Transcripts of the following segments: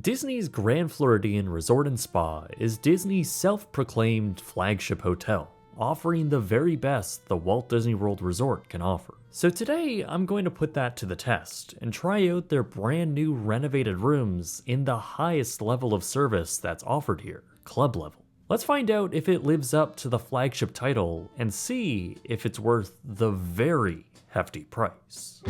Disney's Grand Floridian Resort and Spa is Disney's self-proclaimed flagship hotel, offering the very best the Walt Disney World Resort can offer. So today, I'm going to put that to the test and try out their brand new renovated rooms in the highest level of service that's offered here, club level. Let's find out if it lives up to the flagship title and see if it's worth the very hefty price.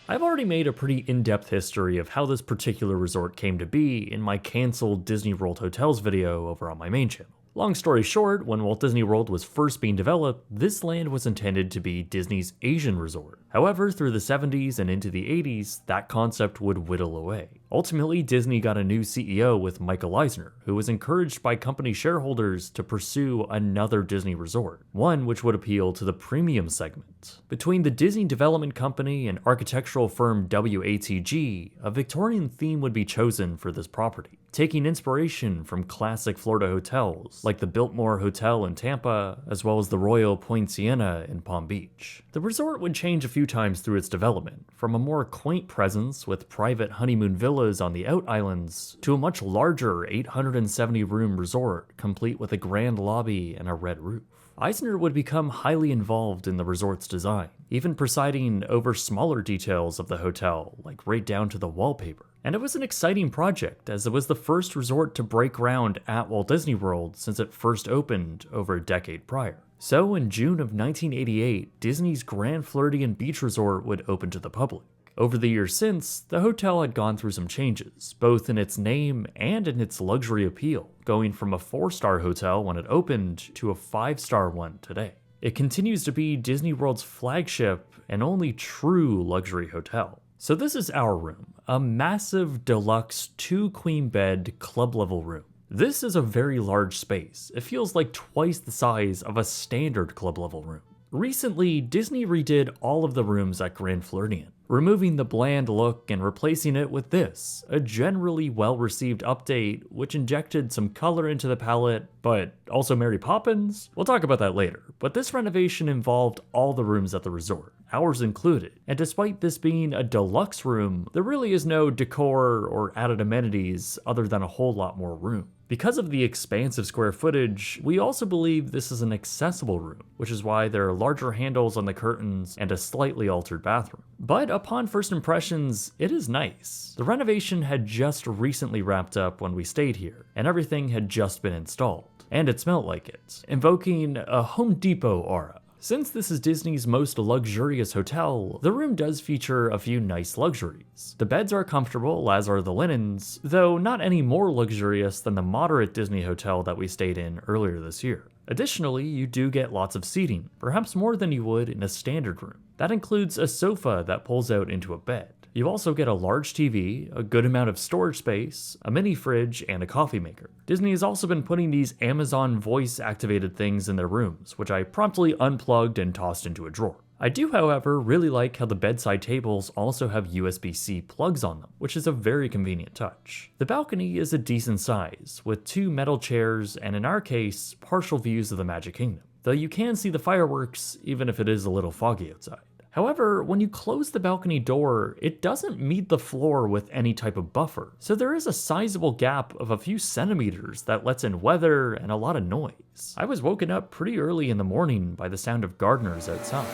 I've already made a pretty in-depth history of how this particular resort came to be in my cancelled Disney World Hotels video over on my main channel. Long story short, when Walt Disney World was first being developed, this land was intended to be Disney's Asian resort. However, through the 70s and into the 80s, that concept would whittle away. Ultimately, Disney got a new CEO with Michael Eisner, who was encouraged by company shareholders to pursue another Disney resort, one which would appeal to the premium segment. Between the Disney Development Company and architectural firm WATG, a Victorian theme would be chosen for this property, taking inspiration from classic Florida hotels like the Biltmore Hotel in Tampa, as well as the Royal Point Siena in Palm Beach. The resort would change a few times through its development, from a more quaint presence with private honeymoon villas on the out islands to a much larger 870-room resort complete with a grand lobby and a red roof. Eisner would become highly involved in the resort's design, even presiding over smaller details of the hotel, like right down to the wallpaper. And it was an exciting project, as it was the first resort to break ground at Walt Disney World since it first opened over a decade prior. So in June of 1988, Disney's Grand Floridian Beach Resort would open to the public. Over the years since, the hotel had gone through some changes, both in its name and in its luxury appeal, going from a 4-star hotel when it opened to a 5-star one today. It continues to be Disney World's flagship and only true luxury hotel. So this is our room, a massive deluxe 2-queen bed club level room. This is a very large space. It feels like twice the size of a standard club level room. Recently, Disney redid all of the rooms at Grand Floridian, removing the bland look and replacing it with this, a generally well-received update which injected some color into the palette, but also Mary Poppins? We'll talk about that later, but this renovation involved all the rooms at the resort, ours included, and despite this being a deluxe room, there really is no decor or added amenities other than a whole lot more room. Because of the expansive square footage, we also believe this is an accessible room, which is why there are larger handles on the curtains and a slightly altered bathroom. But upon first impressions, it is nice. The renovation had just recently wrapped up when we stayed here, and everything had just been installed. And it smelled like it, invoking a Home Depot aura. Since this is Disney's most luxurious hotel, the room does feature a few nice luxuries. The beds are comfortable, as are the linens, though not any more luxurious than the moderate Disney hotel that we stayed in earlier this year. Additionally, you do get lots of seating, perhaps more than you would in a standard room. That includes a sofa that pulls out into a bed. You also get a large TV, a good amount of storage space, a mini fridge, and a coffee maker. Disney has also been putting these Amazon voice-activated things in their rooms, which I promptly unplugged and tossed into a drawer. I do, however, really like how the bedside tables also have USB-C plugs on them, which is a very convenient touch. The balcony is a decent size, with 2 metal chairs and, in our case, partial views of the Magic Kingdom, though you can see the fireworks even if it is a little foggy outside. However, when you close the balcony door, it doesn't meet the floor with any type of buffer, so there is a sizable gap of a few centimeters that lets in weather and a lot of noise. I was woken up pretty early in the morning by the sound of gardeners outside.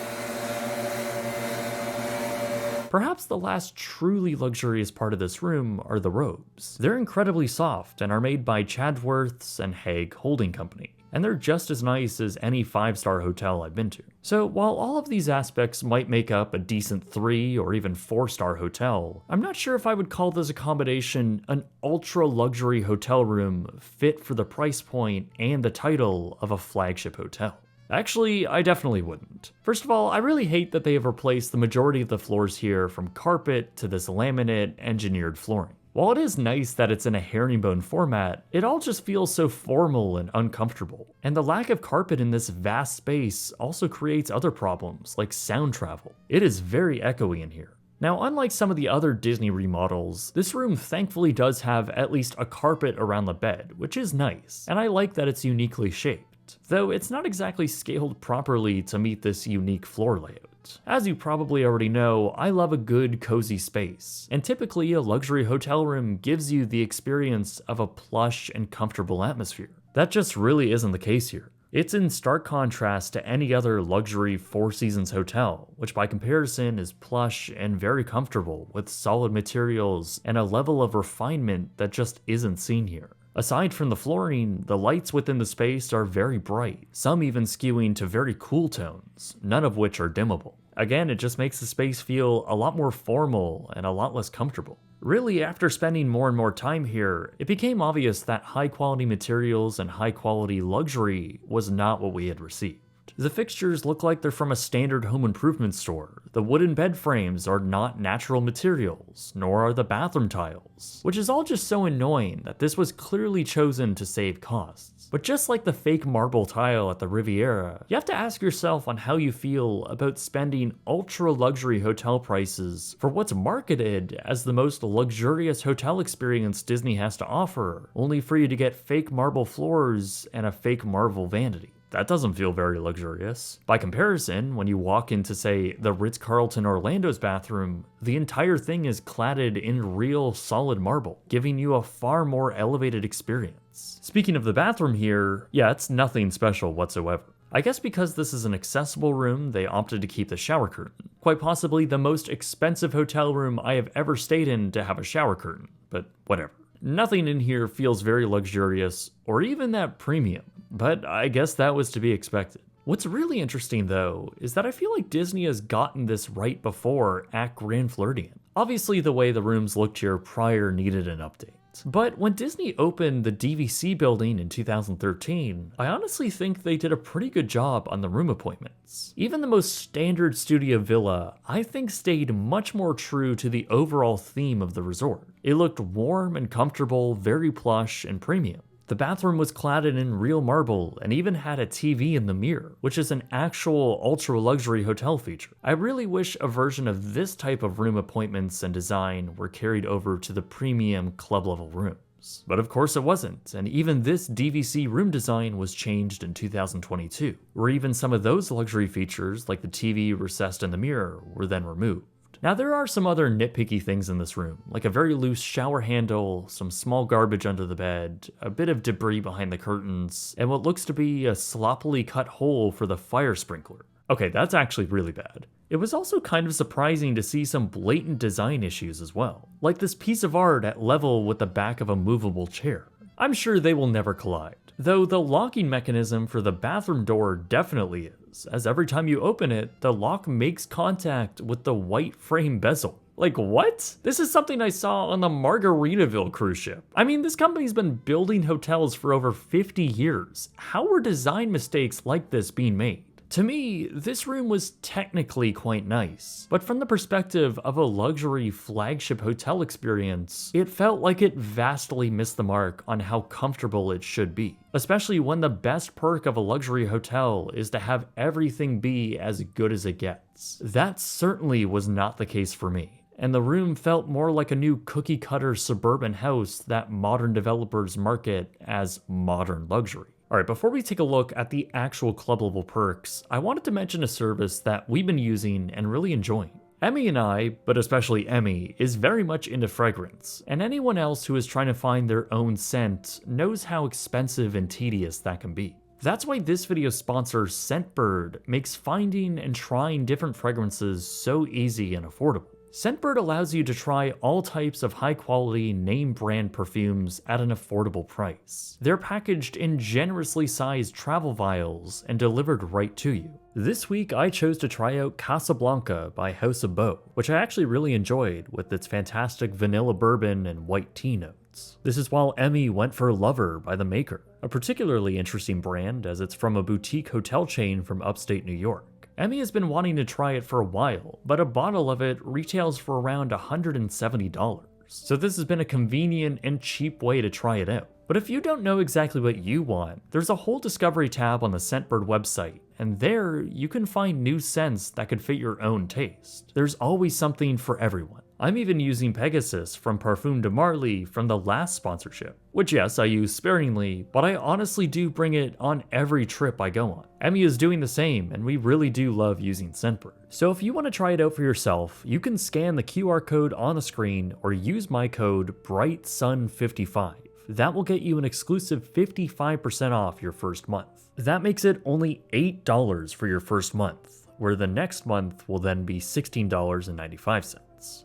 Perhaps the last truly luxurious part of this room are the robes. They're incredibly soft and are made by Chadworth's and Hague Holding Company, and they're just as nice as any 5-star hotel I've been to. So while all of these aspects might make up a decent 3 or even 4-star hotel, I'm not sure if I would call this a combination an ultra luxury hotel room fit for the price point and the title of a flagship hotel. Actually, I definitely wouldn't. First of all, I really hate that they have replaced the majority of the floors here from carpet to this laminate engineered flooring. While it is nice that it's in a herringbone format, it all just feels so formal and uncomfortable. And the lack of carpet in this vast space also creates other problems, like sound travel. It is very echoey in here. Now, unlike some of the other Disney remodels, this room thankfully does have at least a carpet around the bed, which is nice, and I like that it's uniquely shaped. though it's not exactly scaled properly to meet this unique floor layout. As you probably already know, I love a good cozy space, and typically a luxury hotel room gives you the experience of a plush and comfortable atmosphere. That just really isn't the case here. It's in stark contrast to any other luxury Four Seasons hotel, which by comparison is plush and very comfortable with solid materials and a level of refinement that just isn't seen here. Aside from the flooring, the lights within the space are very bright, some even skewing to very cool tones, none of which are dimmable. Again, it just makes the space feel a lot more formal and a lot less comfortable. Really, after spending more and more time here, it became obvious that high quality materials and high quality luxury was not what we had received. The fixtures look like they're from a standard home improvement store. The wooden bed frames are not natural materials, nor are the bathroom tiles, which is all just so annoying that this was clearly chosen to save costs. But just like the fake marble tile at the Riviera, you have to ask yourself on how you feel about spending ultra luxury hotel prices for what's marketed as the most luxurious hotel experience Disney has to offer, only for you to get fake marble floors and a fake marble vanity. That doesn't feel very luxurious. By comparison, when you walk into, say, the Ritz-Carlton Orlando's bathroom, the entire thing is cladded in real solid marble, giving you a far more elevated experience. Speaking of the bathroom here, yeah, it's nothing special whatsoever. I guess because this is an accessible room, they opted to keep the shower curtain. Quite possibly the most expensive hotel room I have ever stayed in to have a shower curtain, but whatever. Nothing in here feels very luxurious or even that premium, but I guess that was to be expected. What's really interesting though is that I feel like Disney has gotten this right before at Grand Floridian. Obviously the way the rooms looked here prior needed an update. But when Disney opened the DVC building in 2013, I honestly think they did a pretty good job on the room appointments. Even the most standard studio villa, I think stayed much more true to the overall theme of the resort. It looked warm and comfortable, very plush and premium. The bathroom was cladded in real marble and even had a TV in the mirror, which is an actual ultra-luxury hotel feature. I really wish a version of this type of room appointments and design were carried over to the premium club-level rooms. But of course it wasn't, and even this DVC room design was changed in 2022, where even some of those luxury features, like the TV recessed in the mirror, were then removed. Now there are some other nitpicky things in this room, like a very loose shower handle, some small garbage under the bed, a bit of debris behind the curtains, and what looks to be a sloppily cut hole for the fire sprinkler. Okay, that's actually really bad. It was also kind of surprising to see some blatant design issues as well, like this piece of art at level with the back of a movable chair. I'm sure they will never collide, though the locking mechanism for the bathroom door definitely is, as every time you open it, the lock makes contact with the white frame bezel. Like what? This is something I saw on the Margaritaville cruise ship. I mean, this company's been building hotels for over 50 years. How were design mistakes like this being made? To me, this room was technically quite nice, but from the perspective of a luxury flagship hotel experience, it felt like it vastly missed the mark on how comfortable it should be, especially when the best perk of a luxury hotel is to have everything be as good as it gets. That certainly was not the case for me, and the room felt more like a new cookie-cutter suburban house that modern developers market as modern luxury. Alright, before we take a look at the actual club level perks, I wanted to mention a service that we've been using and really enjoying. Emmy and I, but especially Emmy, is very much into fragrance, and anyone else who is trying to find their own scent knows how expensive and tedious that can be. That's why this video's sponsor, Scentbird, makes finding and trying different fragrances so easy and affordable. Scentbird allows you to try all types of high-quality, name-brand perfumes at an affordable price. They're packaged in generously sized travel vials and delivered right to you. This week, I chose to try out Casablanca by House of Beau, which I actually really enjoyed with its fantastic vanilla bourbon and white tea notes. This is while Emmy went for Lover by The Maker, a particularly interesting brand as it's from a boutique hotel chain from upstate New York. Emmy has been wanting to try it for a while, but a bottle of it retails for around $170. So this has been a convenient and cheap way to try it out. But if you don't know exactly what you want, there's a whole discovery tab on the Scentbird website, and there you can find new scents that could fit your own taste. There's always something for everyone. I'm even using Pegasus from Parfum de Marly from the last sponsorship, which yes, I use sparingly, but I honestly do bring it on every trip I go on. Emmy is doing the same, and we really do love using Scentbird. So if you want to try it out for yourself, you can scan the QR code on the screen or use my code BRIGHTSUN55. That will get you an exclusive 55% off your first month. That makes it only $8 for your first month, where the next month will then be $16.95.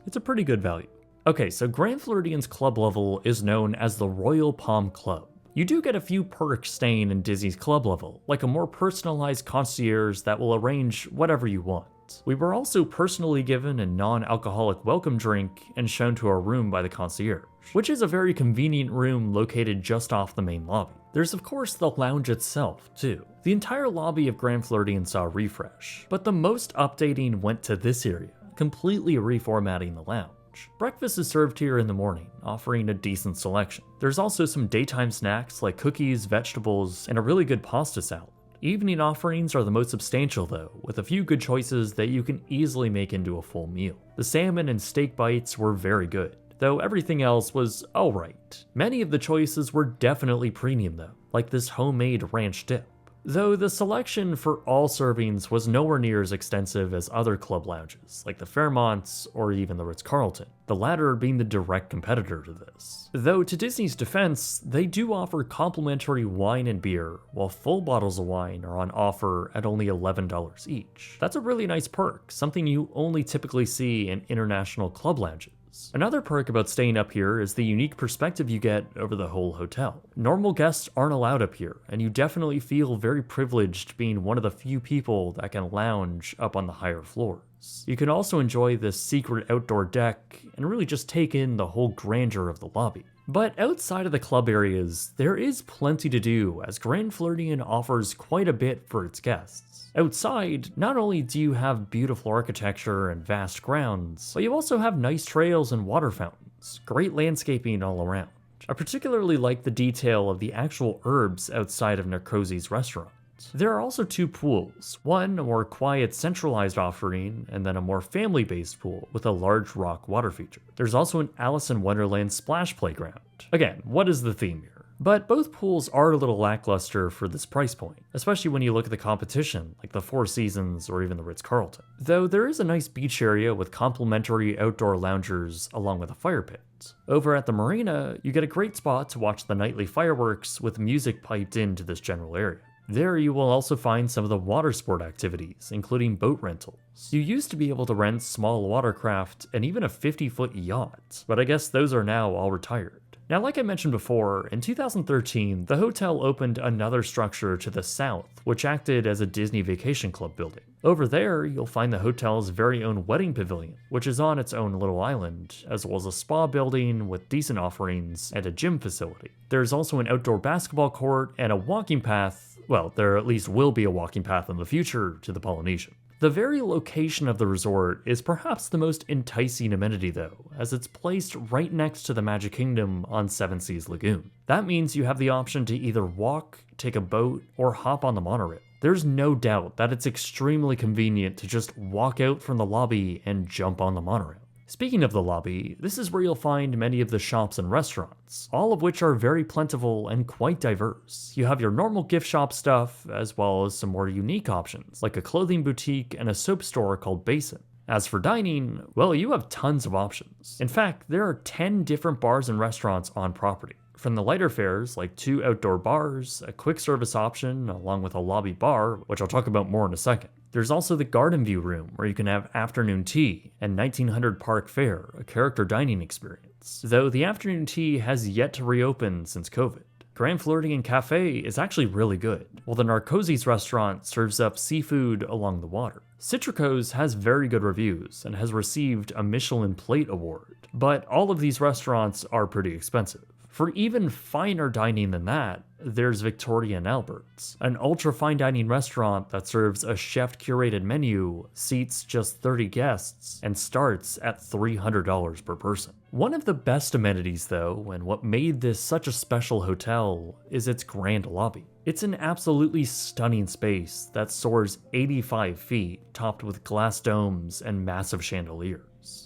It's a pretty good value. Okay, so Grand Floridian's club level is known as the Royal Palm Club. You do get a few perks staying in Disney's club level, like a more personalized concierge that will arrange whatever you want. We were also personally given a non-alcoholic welcome drink and shown to our room by the concierge, which is a very convenient room located just off the main lobby. There's of course the lounge itself, too. The entire lobby of Grand Floridian saw a refresh, but the most updating went to this area, completely reformatting the lounge. Breakfast is served here in the morning, offering a decent selection. There's also some daytime snacks like cookies, vegetables, and a really good pasta salad. Evening offerings are the most substantial though, with a few good choices that you can easily make into a full meal. The salmon and steak bites were very good, though everything else was alright. Many of the choices were definitely premium though, like this homemade ranch dip. Though the selection for all servings was nowhere near as extensive as other club lounges, like the Fairmonts or even the Ritz-Carlton, the latter being the direct competitor to this. Though to Disney's defense, they do offer complimentary wine and beer, while full bottles of wine are on offer at only $11 each. That's a really nice perk, something you only typically see in international club lounges. Another perk about staying up here is the unique perspective you get over the whole hotel. Normal guests aren't allowed up here, and you definitely feel very privileged being one of the few people that can lounge up on the higher floors. You can also enjoy this secret outdoor deck and really just take in the whole grandeur of the lobby. But outside of the club areas, there is plenty to do as Grand Floridian offers quite a bit for its guests. Outside, not only do you have beautiful architecture and vast grounds, but you also have nice trails and water fountains, great landscaping all around. I particularly like the detail of the actual herbs outside of Narcoossee's restaurant. There are also two pools, one a more quiet centralized offering and then a more family-based pool with a large rock water feature. There's also an Alice in Wonderland splash playground. Again, what is the theme here? But both pools are a little lackluster for this price point, especially when you look at the competition, like the Four Seasons or even the Ritz-Carlton. Though there is a nice beach area with complimentary outdoor loungers along with a fire pit. Over at the marina, you get a great spot to watch the nightly fireworks with music piped into this general area. There you will also find some of the water sport activities, including boat rentals. You used to be able to rent small watercraft and even a 50-foot yacht, but I guess those are now all retired. Now, like I mentioned before, in 2013, the hotel opened another structure to the south, which acted as a Disney Vacation Club building. Over there, you'll find the hotel's very own wedding pavilion, which is on its own little island, as well as a spa building with decent offerings and a gym facility. There's also an outdoor basketball court and a walking path, well, there at least will be a walking path in the future to the Polynesian. The very location of the resort is perhaps the most enticing amenity though, as it's placed right next to the Magic Kingdom on Seven Seas Lagoon. That means you have the option to either walk, take a boat, or hop on the monorail. There's no doubt that it's extremely convenient to just walk out from the lobby and jump on the monorail. Speaking of the lobby, this is where you'll find many of the shops and restaurants, all of which are very plentiful and quite diverse. You have your normal gift shop stuff, as well as some more unique options, like a clothing boutique and a soap store called Basin. As for dining, well, you have tons of options. In fact, there are 10 different bars and restaurants on property. From the lighter fares, like 2 outdoor bars, a quick service option, along with a lobby bar, which I'll talk about more in a second. There's also the Garden View Room, where you can have afternoon tea, and 1900 Park Fare, a character dining experience. Though the afternoon tea has yet to reopen since COVID. Grand Floridian Cafe is actually really good, while the Narcoossee's restaurant serves up seafood along the water. Citrico's has very good reviews and has received a Michelin Plate award, but all of these restaurants are pretty expensive. For even finer dining than that, there's Victoria and Albert's, an ultra-fine dining restaurant that serves a chef-curated menu, seats just 30 guests, and starts at $300 per person. One of the best amenities though, and what made this such a special hotel, is its grand lobby. It's an absolutely stunning space that soars 85 feet, topped with glass domes and massive chandeliers.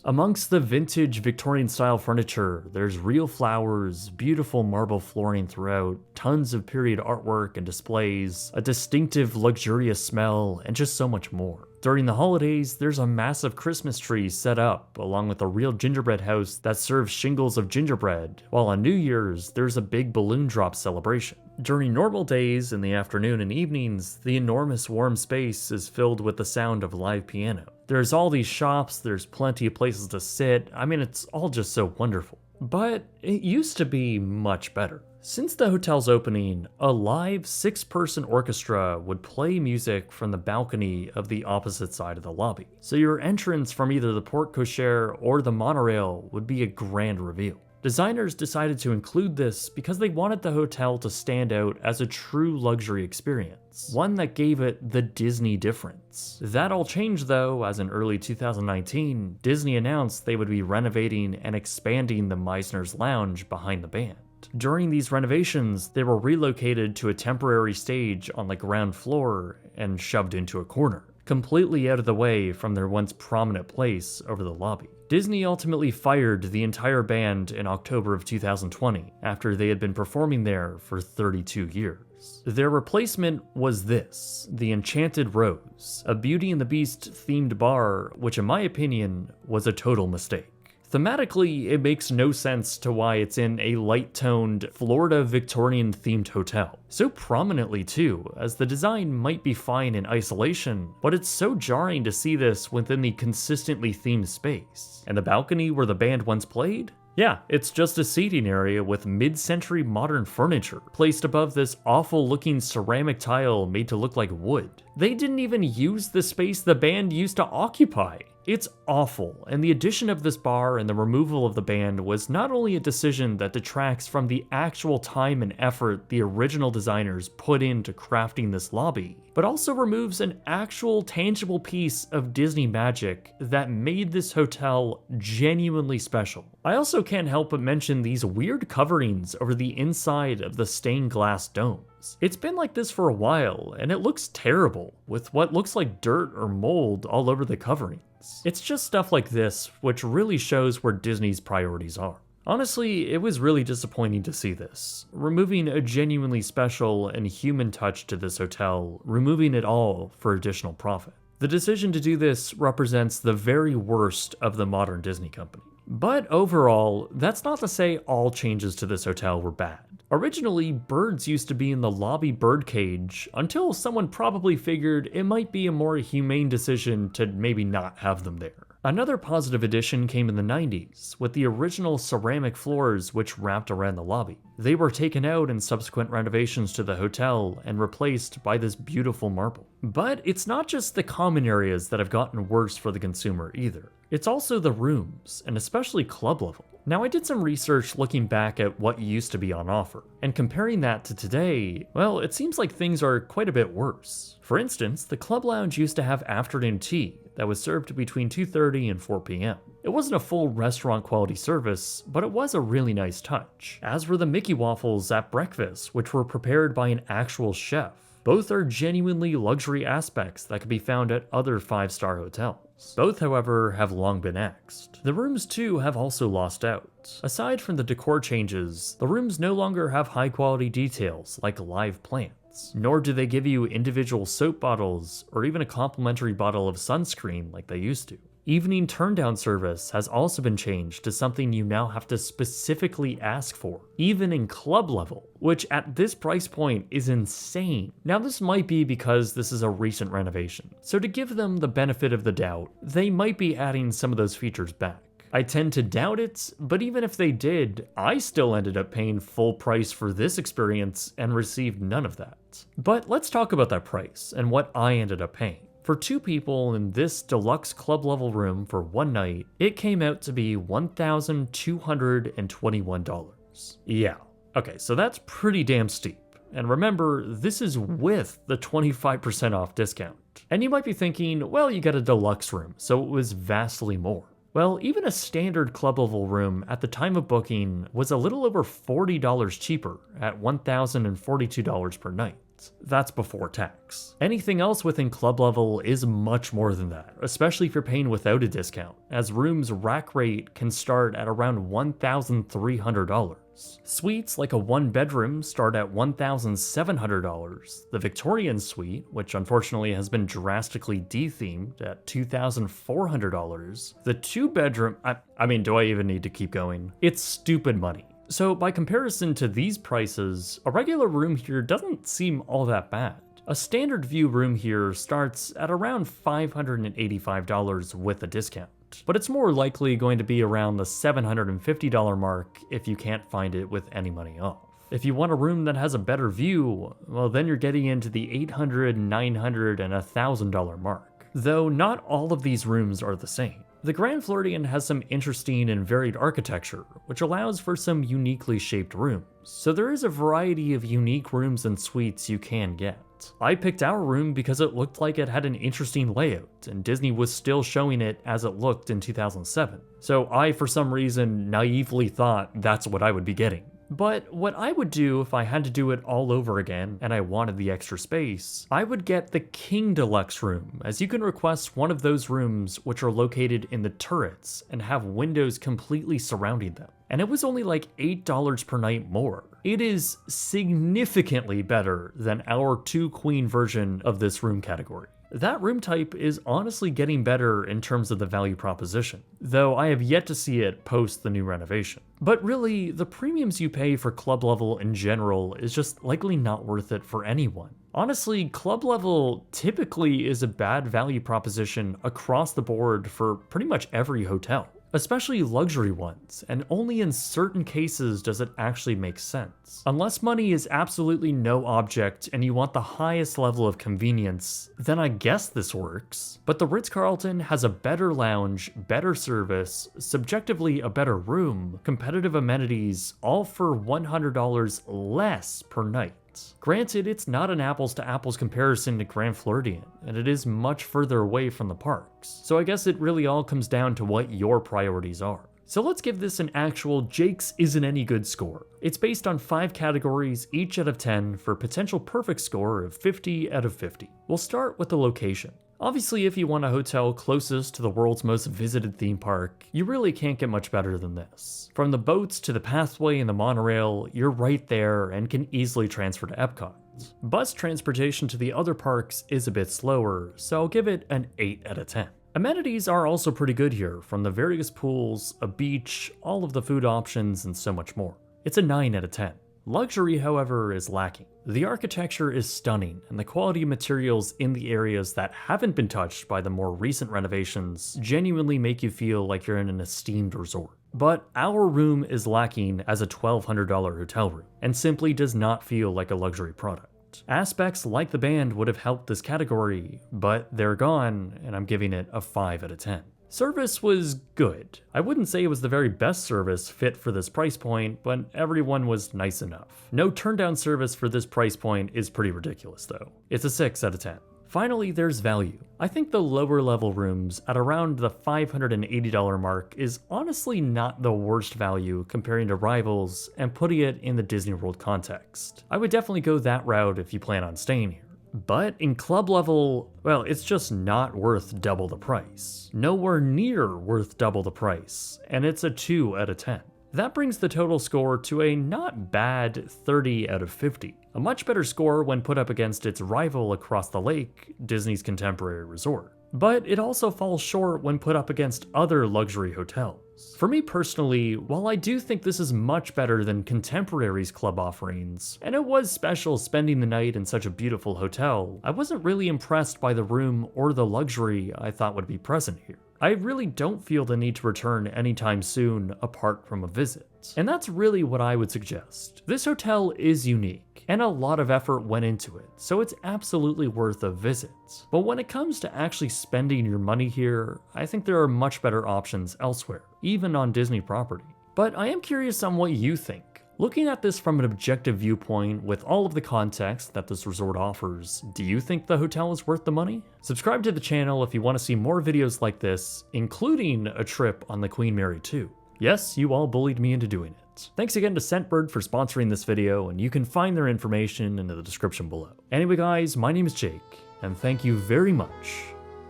Amongst the vintage Victorian-style furniture, there's real flowers, beautiful marble flooring throughout, tons of period artwork and displays, a distinctive luxurious smell, and just so much more. During the holidays, there's a massive Christmas tree set up, along with a real gingerbread house that serves shingles of gingerbread, while on New Year's, there's a big balloon drop celebration. During normal days, in the afternoon and evenings, the enormous warm space is filled with the sound of live piano. There's all these shops, there's plenty of places to sit, I mean, it's all just so wonderful. But it used to be much better. Since the hotel's opening, a live 6-person orchestra would play music from the balcony of the opposite side of the lobby. So your entrance from either the porte cochere or the monorail would be a grand reveal. Designers decided to include this because they wanted the hotel to stand out as a true luxury experience, one that gave it the Disney difference. That all changed though, as in early 2019, Disney announced they would be renovating and expanding the Meisner's Lounge behind the band. During these renovations, they were relocated to a temporary stage on the ground floor and shoved into a corner, completely out of the way from their once prominent place over the lobby. Disney ultimately fired the entire band in October of 2020 after they had been performing there for 32 years. Their replacement was this, the Enchanted Rose, a Beauty and the Beast themed bar, which in my opinion was a total mistake. Thematically, it makes no sense to why it's in a light-toned Florida Victorian-themed hotel. So prominently too, as the design might be fine in isolation, but it's so jarring to see this within the consistently themed space. And the balcony where the band once played? Yeah, it's just a seating area with mid-century modern furniture, placed above this awful-looking ceramic tile made to look like wood. They didn't even use the space the band used to occupy. It's awful, and the addition of this bar and the removal of the band was not only a decision that detracts from the actual time and effort the original designers put into crafting this lobby, but also removes an actual tangible piece of Disney magic that made this hotel genuinely special. I also can't help but mention these weird coverings over the inside of the stained glass domes. It's been like this for a while, and it looks terrible, with what looks like dirt or mold all over the coverings. It's just stuff like this which really shows where Disney's priorities are. Honestly, it was really disappointing to see this. Removing a genuinely special and human touch to this hotel, removing it all for additional profit. The decision to do this represents the very worst of the modern Disney company. But overall, that's not to say all changes to this hotel were bad. Originally, birds used to be in the lobby birdcage until someone probably figured it might be a more humane decision to maybe not have them there. Another positive addition came in the 90s, with the original ceramic floors which wrapped around the lobby. They were taken out in subsequent renovations to the hotel and replaced by this beautiful marble. But it's not just the common areas that have gotten worse for the consumer either. It's also the rooms, and especially club level. Now, I did some research looking back at what used to be on offer, and comparing that to today, well, it seems like things are quite a bit worse. For instance, the club lounge used to have afternoon tea that was served between 2:30 and 4 p.m. It wasn't a full restaurant quality service, but it was a really nice touch, as were the Mickey waffles at breakfast, which were prepared by an actual chef. Both are genuinely luxury aspects that can be found at other 5-star hotels. Both, however, have long been axed. The rooms too have also lost out. Aside from the decor changes, the rooms no longer have high quality details like live plants, nor do they give you individual soap bottles or even a complimentary bottle of sunscreen like they used to. Evening turn-down service has also been changed to something you now have to specifically ask for, even in club level, which at this price point is insane. Now, this might be because this is a recent renovation, so to give them the benefit of the doubt, they might be adding some of those features back. I tend to doubt it, but even if they did, I still ended up paying full price for this experience and received none of that. But let's talk about that price and what I ended up paying. For 2 people in this deluxe club level room for one night, it came out to be $1,221. Yeah, okay, so that's pretty damn steep. And remember, this is with the 25% off discount. And you might be thinking, well, you got a deluxe room, so it was vastly more. Well, even a standard club level room at the time of booking was a little over $40 cheaper at $1,042 per night. That's before tax. Anything else within club level is much more than that, especially if you're paying without a discount, as rooms rack rate can start at around $1,300. Suites like a one-bedroom start at $1,700. The Victorian suite, which unfortunately has been drastically dethemed, at $2,400. The two-bedroom, I mean, do I even need to keep going? It's stupid money. So by comparison to these prices, a regular room here doesn't seem all that bad. A standard view room here starts at around $585 with a discount, but it's more likely going to be around the $750 mark if you can't find it with any money off. If you want a room that has a better view, well then you're getting into the $800, $900, and $1,000 mark. Though not all of these rooms are the same. The Grand Floridian has some interesting and varied architecture, which allows for some uniquely shaped rooms. So there is a variety of unique rooms and suites you can get. I picked our room because it looked like it had an interesting layout, and Disney was still showing it as it looked in 2007. So I, for some reason, naively thought that's what I would be getting. But what I would do if I had to do it all over again and I wanted the extra space, I would get the King Deluxe room, as you can request one of those rooms which are located in the turrets and have windows completely surrounding them. And it was only like $8 per night more. It is significantly better than our two-queen version of this room category. That room type is honestly getting better in terms of the value proposition, though I have yet to see it post the new renovation. But really, the premiums you pay for club level in general is just likely not worth it for anyone. Honestly, club level typically is a bad value proposition across the board for pretty much every hotel. Especially luxury ones, and only in certain cases does it actually make sense. Unless money is absolutely no object and you want the highest level of convenience, then I guess this works. But the Ritz-Carlton has a better lounge, better service, subjectively a better room, competitive amenities, all for $100 less per night. Granted, it's not an apples to apples comparison to Grand Floridian, and it is much further away from the parks, so I guess it really all comes down to what your priorities are. So let's give this an actual Jake's Isn't Any Good score. It's based on 5 categories, each out of 10, for a potential perfect score of 50 out of 50. We'll start with the location. Obviously, if you want a hotel closest to the world's most visited theme park, you really can't get much better than this. From the boats to the pathway and the monorail, you're right there and can easily transfer to Epcot. Bus transportation to the other parks is a bit slower, so I'll give it an 8 out of 10. Amenities are also pretty good here, from the various pools, a beach, all of the food options, and so much more. It's a 9 out of 10. Luxury, however, is lacking. The architecture is stunning, and the quality of materials in the areas that haven't been touched by the more recent renovations genuinely make you feel like you're in an esteemed resort. But our room is lacking as a $1,200 hotel room, and simply does not feel like a luxury product. Aspects like the band would have helped this category, but they're gone, and I'm giving it a 5 out of 10. Service was good. I wouldn't say it was the very best service fit for this price point, but everyone was nice enough. No turndown service for this price point is pretty ridiculous though. It's a 6 out of 10. Finally, there's value. I think the lower level rooms at around the $580 mark is honestly not the worst value comparing to rivals and putting it in the Disney World context. I would definitely go that route if you plan on staying here. But in club level, well, it's just not worth double the price. Nowhere near worth double the price, and it's a 2 out of 10. That brings the total score to a not bad 30 out of 50. A much better score when put up against its rival across the lake, Disney's Contemporary Resort. But it also falls short when put up against other luxury hotels. For me personally, while I do think this is much better than Contemporary's club offerings, and it was special spending the night in such a beautiful hotel, I wasn't really impressed by the room or the luxury I thought would be present here. I really don't feel the need to return anytime soon apart from a visit. And that's really what I would suggest. This hotel is unique, and a lot of effort went into it, so it's absolutely worth a visit. But when it comes to actually spending your money here, I think there are much better options elsewhere, even on Disney property. But I am curious on what you think. Looking at this from an objective viewpoint with all of the context that this resort offers, do you think the hotel is worth the money? Subscribe to the channel if you want to see more videos like this, including a trip on the Queen Mary 2. Yes, you all bullied me into doing it. resorts. Thanks again to Scentbird for sponsoring this video, and you can find their information in the description below. Anyway guys, my name is Jake, and thank you very much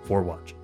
for watching.